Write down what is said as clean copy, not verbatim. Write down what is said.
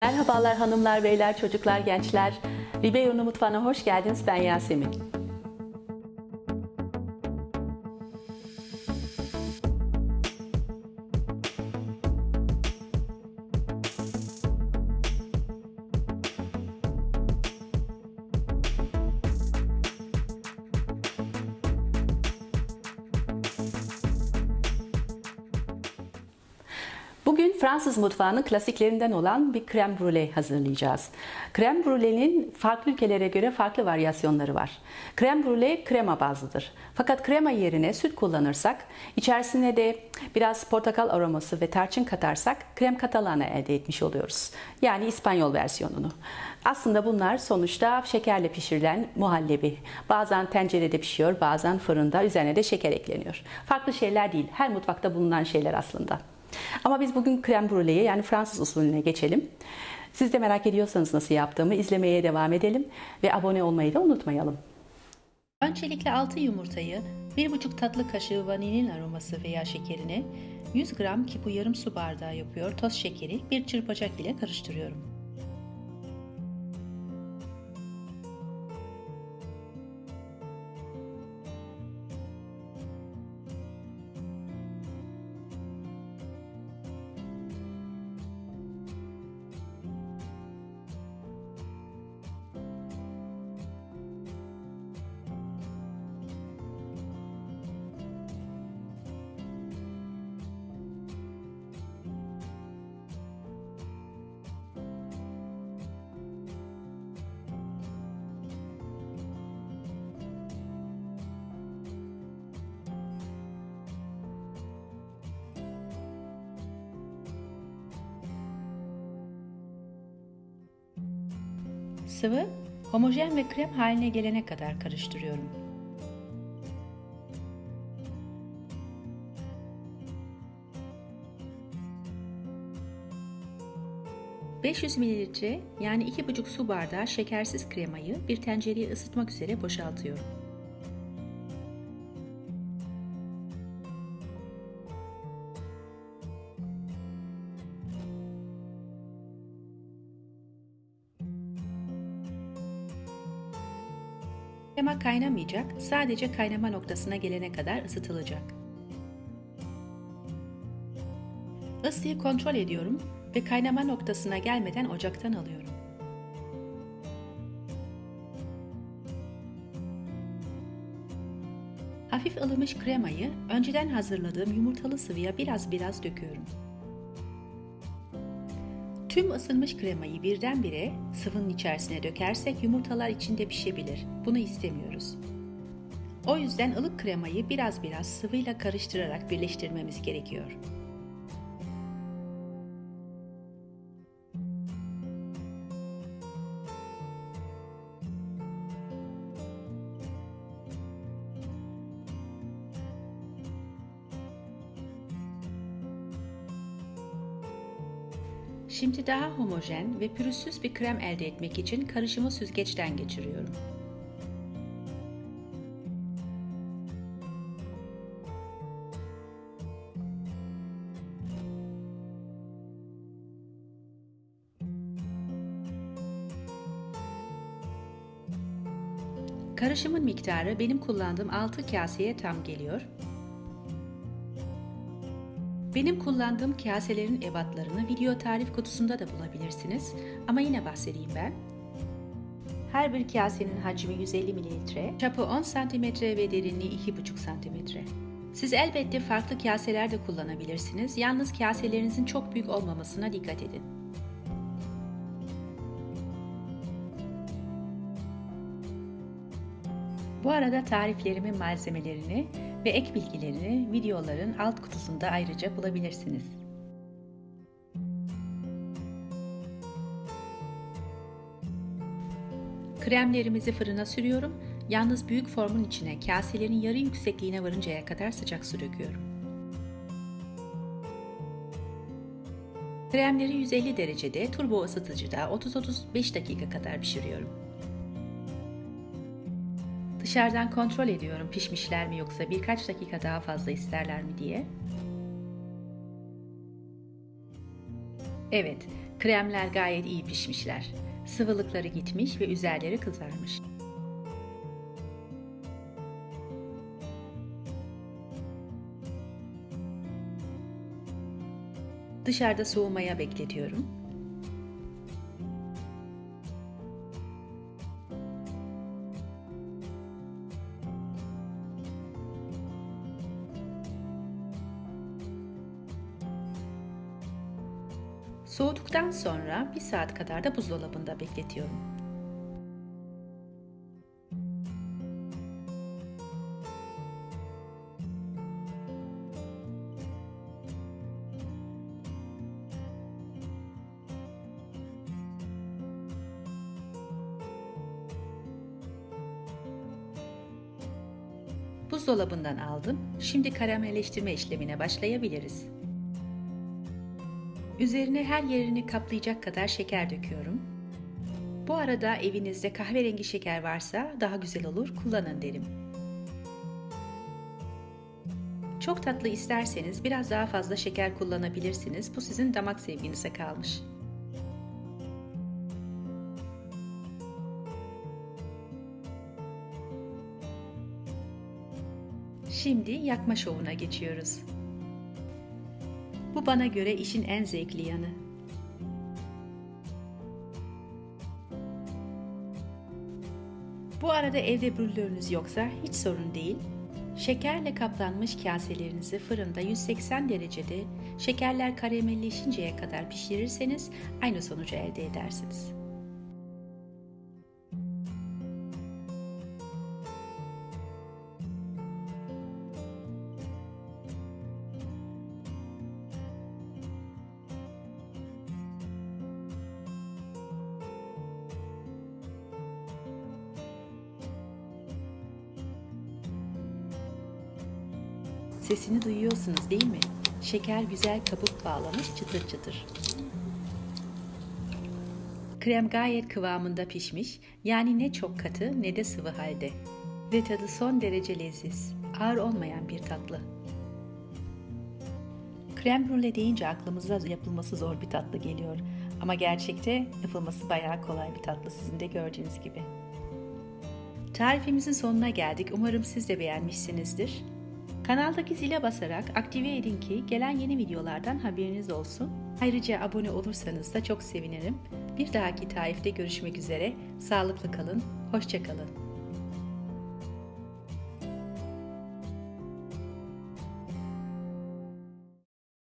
Merhabalar hanımlar, beyler, çocuklar, gençler. Ribeira'nın mutfağına hoş geldiniz. Ben Yasemin. Bugün Fransız mutfağının klasiklerinden olan bir krem brûlée hazırlayacağız. Krem brûlée'nin farklı ülkelere göre farklı varyasyonları var. Krem brûlée krema bazlıdır. Fakat krema yerine süt kullanırsak, içerisine de biraz portakal aroması ve tarçın katarsak krem catalana elde etmiş oluyoruz. Yani İspanyol versiyonunu. Aslında bunlar sonuçta şekerle pişirilen muhallebi. Bazen tencerede pişiyor, bazen fırında, üzerine de şeker ekleniyor. Farklı şeyler değil, her mutfakta bulunan şeyler aslında. Ama biz bugün krem brûlée'ye, yani Fransız usulüne geçelim. Siz de merak ediyorsanız nasıl yaptığımı izlemeye devam edelim ve abone olmayı da unutmayalım. Öncelikle 6 yumurtayı, 1,5 tatlı kaşığı vanilin aroması veya şekerine, 100 gram ki bu yarım su bardağı yapıyor toz şekeri bir çırpacak ile karıştırıyorum. Sıvı, homojen ve krem haline gelene kadar karıştırıyorum. ...500 ml yani 2,5 su bardağı şekersiz kremayı bir tencereye ısıtmak üzere boşaltıyorum. Krema kaynamayacak, sadece kaynama noktasına gelene kadar ısıtılacak. Isıyı kontrol ediyorum ve kaynama noktasına gelmeden ocaktan alıyorum. Hafif ılımış kremayı önceden hazırladığım yumurtalı sıvıya biraz döküyorum. Tüm ısınmış kremayı birdenbire sıvının içerisine dökersek yumurtalar içinde pişebilir. Bunu istemiyoruz. O yüzden ılık kremayı biraz sıvıyla karıştırarak birleştirmemiz gerekiyor. Şimdi daha homojen ve pürüzsüz bir krem elde etmek için karışımı süzgeçten geçiriyorum. Karışımın miktarı benim kullandığım 6 kaseye tam geliyor. Benim kullandığım kaselerin ebatlarını video tarif kutusunda da bulabilirsiniz ama yine bahsedeyim ben. Her bir kasenin hacmi 150 ml, çapı 10 cm ve derinliği 2,5 cm. Siz elbette farklı kaseler de kullanabilirsiniz, yalnız kaselerinizin çok büyük olmamasına dikkat edin. Bu arada tariflerimin malzemelerini ve ek bilgilerini videoların alt kutusunda ayrıca bulabilirsiniz. Kremlerimizi fırına sürüyorum. Yalnız büyük formun içine kaselerin yarı yüksekliğine varıncaya kadar sıcak su döküyorum. Kremleri 150 derecede turbo ısıtıcıda 30-35 dakika kadar pişiriyorum. Dışarıdan kontrol ediyorum pişmişler mi yoksa birkaç dakika daha fazla isterler mi diye. Evet, kremler gayet iyi pişmişler. Sıvılıkları gitmiş ve üzerleri kızarmış. Dışarıda soğumaya bekletiyorum. Soğuduktan sonra 1 saat kadar da buzdolabında bekletiyorum. Buzdolabından aldım. Şimdi karamelleştirme işlemine başlayabiliriz. Üzerine her yerini kaplayacak kadar şeker döküyorum. Bu arada evinizde kahverengi şeker varsa daha güzel olur, kullanın derim. Çok tatlı isterseniz biraz daha fazla şeker kullanabilirsiniz. Bu sizin damak zevkinize kalmış. Şimdi yakma şovuna geçiyoruz. Bu bana göre işin en zevkli yanı. Bu arada evde brülörünüz yoksa hiç sorun değil. Şekerle kaplanmış kaselerinizi fırında 180 derecede şekerler karamelleşinceye kadar pişirirseniz aynı sonucu elde edersiniz. Sesini duyuyorsunuz değil mi? Şeker güzel kabuk bağlamış, çıtır çıtır. Krem gayet kıvamında pişmiş, yani ne çok katı ne de sıvı halde. Ve tadı son derece leziz, ağır olmayan bir tatlı. Krem brûlée deyince aklımıza yapılması zor bir tatlı geliyor. Ama gerçekte yapılması bayağı kolay bir tatlı, sizin de gördüğünüz gibi. Tarifimizin sonuna geldik. Umarım siz de beğenmişsinizdir. Kanaldaki zile basarak aktive edin ki gelen yeni videolardan haberiniz olsun. Ayrıca abone olursanız da çok sevinirim. Bir dahaki tarifte görüşmek üzere. Sağlıklı kalın, hoşça kalın.